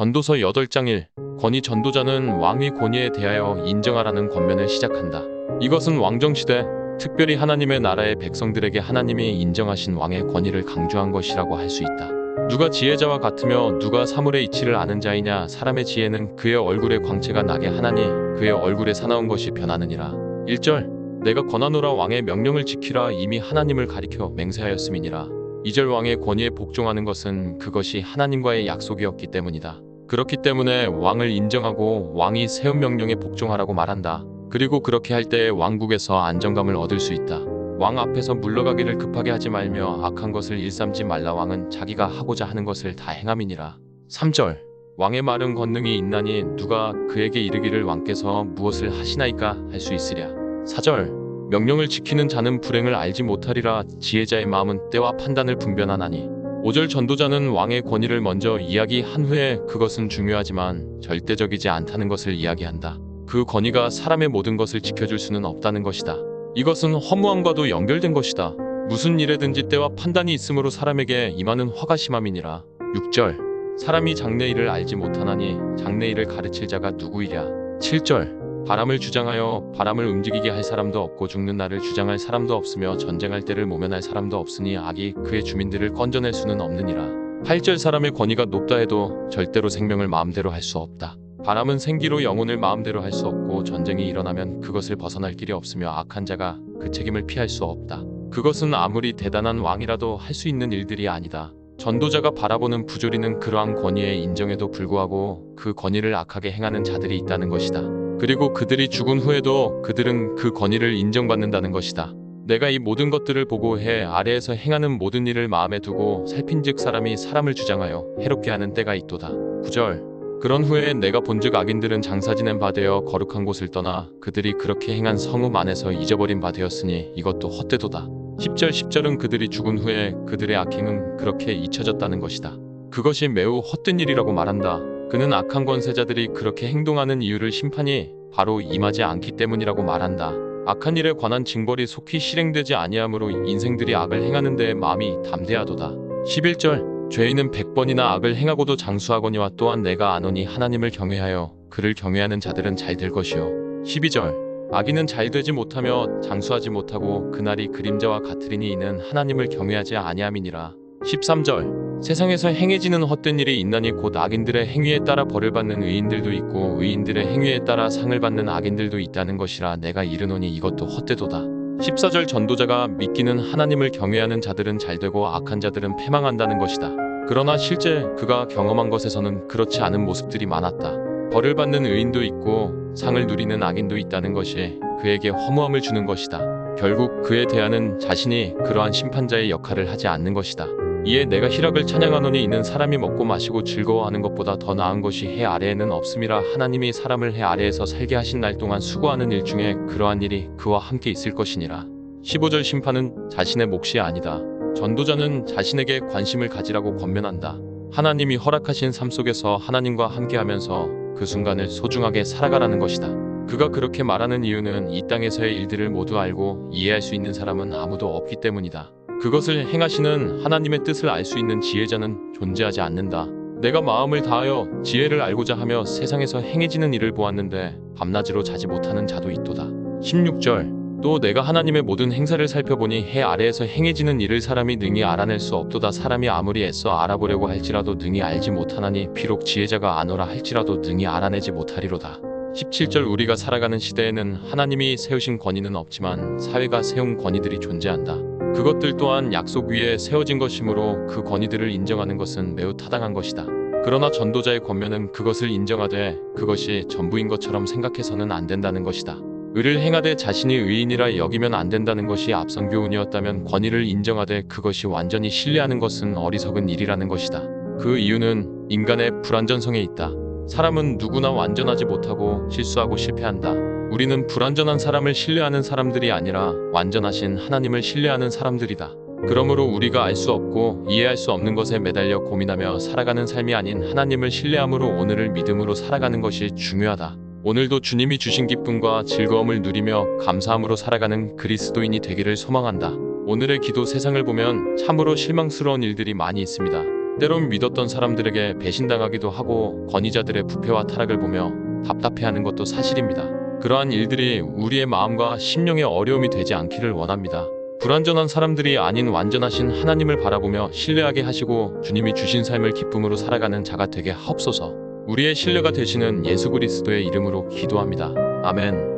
전도서 8장 1. 권위 전도자는 왕의 권위에 대하여 인정하라는 권면을 시작한다. 이것은 왕정시대, 특별히 하나님의 나라의 백성들에게 하나님이 인정하신 왕의 권위를 강조한 것이라고 할 수 있다. 누가 지혜자와 같으며 누가 사물의 이치를 아는 자이냐. 사람의 지혜는 그의 얼굴에 광채가 나게 하나니 그의 얼굴에 사나운 것이 변하느니라. 1절 내가 권하노라. 왕의 명령을 지키라. 이미 하나님을 가리켜 맹세하였음이니라. 2절 왕의 권위에 복종하는 것은 그것이 하나님과의 약속이었기 때문이다. 그렇기 때문에 왕을 인정하고 왕이 세운 명령에 복종하라고 말한다. 그리고 그렇게 할 때에 왕국에서 안정감을 얻을 수 있다. 왕 앞에서 물러가기를 급하게 하지 말며 악한 것을 일삼지 말라. 왕은 자기가 하고자 하는 것을 다 행함이니라. 3절 왕의 말은 권능이 있나니 누가 그에게 이르기를 왕께서 무엇을 하시나이까 할 수 있으랴. 4절 명령을 지키는 자는 불행을 알지 못하리라. 지혜자의 마음은 때와 판단을 분별하나니. 5절 전도자는 왕의 권위를 먼저 이야기한 후에 그것은 중요하지만 절대적이지 않다는 것을 이야기한다. 그 권위가 사람의 모든 것을 지켜줄 수는 없다는 것이다. 이것은 허무함과도 연결된 것이다. 무슨 일에든지 때와 판단이 있으므로 사람에게 임하는 화가 심함이니라. 6절 사람이 장래일을 알지 못하나니 장래일을 가르칠 자가 누구이랴. 7절 바람을 주장하여 바람을 움직이게 할 사람도 없고 죽는 날을 주장할 사람도 없으며 전쟁할 때를 모면할 사람도 없으니 악이 그의 주민들을 건져낼 수는 없느니라. 8절 사람의 권위가 높다 해도 절대로 생명을 마음대로 할 수 없다. 바람은 생기로 영혼을 마음대로 할 수 없고 전쟁이 일어나면 그것을 벗어날 길이 없으며 악한 자가 그 책임을 피할 수 없다. 그것은 아무리 대단한 왕이라도 할 수 있는 일들이 아니다. 전도자가 바라보는 부조리는 그러한 권위에 인정에도 불구하고 그 권위를 악하게 행하는 자들이 있다는 것이다. 그리고 그들이 죽은 후에도 그들은 그 권위를 인정받는다는 것이다. 내가 이 모든 것들을 보고 해 아래에서 행하는 모든 일을 마음에 두고 살핀즉 사람이 사람을 주장하여 해롭게 하는 때가 있도다. 9절 그런 후에 내가 본즉 악인들은 장사 지낸 바 되어 거룩한 곳을 떠나 그들이 그렇게 행한 성읍 안에서 잊어버린 바 되었으니 이것도 헛되도다. 10절은 그들이 죽은 후에 그들의 악행은 그렇게 잊혀졌다는 것이다. 그것이 매우 헛된 일이라고 말한다. 그는 악한 권세자들이 그렇게 행동하는 이유를 심판이 바로 임하지 않기 때문이라고 말한다. 악한 일에 관한 징벌이 속히 실행되지 아니하므로 인생들이 악을 행하는 데에 마음이 담대하도다. 11절 죄인은 100번이나 악을 행하고도 장수하거니와 또한 내가 아노니 하나님을 경외하여 그를 경외하는 자들은 잘 될 것이요. 12절 악인은 잘 되지 못하며 장수하지 못하고 그날이 그림자와 같으리니 이는 하나님을 경외하지 아니함이니라. 13절 세상에서 행해지는 헛된 일이 있나니 곧 악인들의 행위에 따라 벌을 받는 의인들도 있고 의인들의 행위에 따라 상을 받는 악인들도 있다는 것이라. 내가 이르노니 이것도 헛되도다. 14절 전도자가 믿기는 하나님을 경외하는 자들은 잘되고 악한 자들은 패망한다는 것이다. 그러나 실제 그가 경험한 것에서는 그렇지 않은 모습들이 많았다. 벌을 받는 의인도 있고 상을 누리는 악인도 있다는 것이 그에게 허무함을 주는 것이다. 결국 그에 대하는 자신이 그러한 심판자의 역할을 하지 않는 것이다. 이에 내가 희락을 찬양하노니 이는 사람이 먹고 마시고 즐거워하는 것보다 더 나은 것이 해 아래에는 없음이라. 하나님이 사람을 해 아래에서 살게 하신 날 동안 수고하는 일 중에 그러한 일이 그와 함께 있을 것이니라. 15절 심판은 자신의 몫이 아니다. 전도자는 자신에게 관심을 가지라고 권면한다. 하나님이 허락하신 삶 속에서 하나님과 함께하면서 그 순간을 소중하게 살아가라는 것이다. 그가 그렇게 말하는 이유는 이 땅에서의 일들을 모두 알고 이해할 수 있는 사람은 아무도 없기 때문이다. 그것을 행하시는 하나님의 뜻을 알 수 있는 지혜자는 존재하지 않는다. 내가 마음을 다하여 지혜를 알고자 하며 세상에서 행해지는 일을 보았는데 밤낮으로 자지 못하는 자도 있도다. 16절 또 내가 하나님의 모든 행사를 살펴보니 해 아래에서 행해지는 일을 사람이 능히 알아낼 수 없도다. 사람이 아무리 애써 알아보려고 할지라도 능히 알지 못하나니 비록 지혜자가 아노라 할지라도 능히 알아내지 못하리로다. 17절 우리가 살아가는 시대에는 하나님이 세우신 권위는 없지만 사회가 세운 권위들이 존재한다. 그것들 또한 약속 위에 세워진 것이므로 그 권위들을 인정하는 것은 매우 타당한 것이다. 그러나 전도자의 권면은 그것을 인정하되 그것이 전부인 것처럼 생각해서는 안 된다는 것이다. 의를 행하되 자신이 의인이라 여기면 안 된다는 것이 앞선 교훈이었다면 권위를 인정하되 그것이 완전히 신뢰하는 것은 어리석은 일이라는 것이다. 그 이유는 인간의 불완전성에 있다. 사람은 누구나 완전하지 못하고 실수하고 실패한다. 우리는 불완전한 사람을 신뢰하는 사람들이 아니라 완전하신 하나님을 신뢰하는 사람들이다. 그러므로 우리가 알 수 없고 이해할 수 없는 것에 매달려 고민하며 살아가는 삶이 아닌 하나님을 신뢰함으로 오늘을 믿음으로 살아가는 것이 중요하다. 오늘도 주님이 주신 기쁨과 즐거움을 누리며 감사함으로 살아가는 그리스도인이 되기를 소망한다. 오늘의 기도 세상을 보면 참으로 실망스러운 일들이 많이 있습니다. 때론 믿었던 사람들에게 배신당하기도 하고 권위자들의 부패와 타락을 보며 답답해하는 것도 사실입니다. 그러한 일들이 우리의 마음과 심령의 어려움이 되지 않기를 원합니다. 불완전한 사람들이 아닌 완전하신 하나님을 바라보며 신뢰하게 하시고 주님이 주신 삶을 기쁨으로 살아가는 자가 되게 하옵소서. 우리의 신뢰가 되시는 예수 그리스도의 이름으로 기도합니다. 아멘.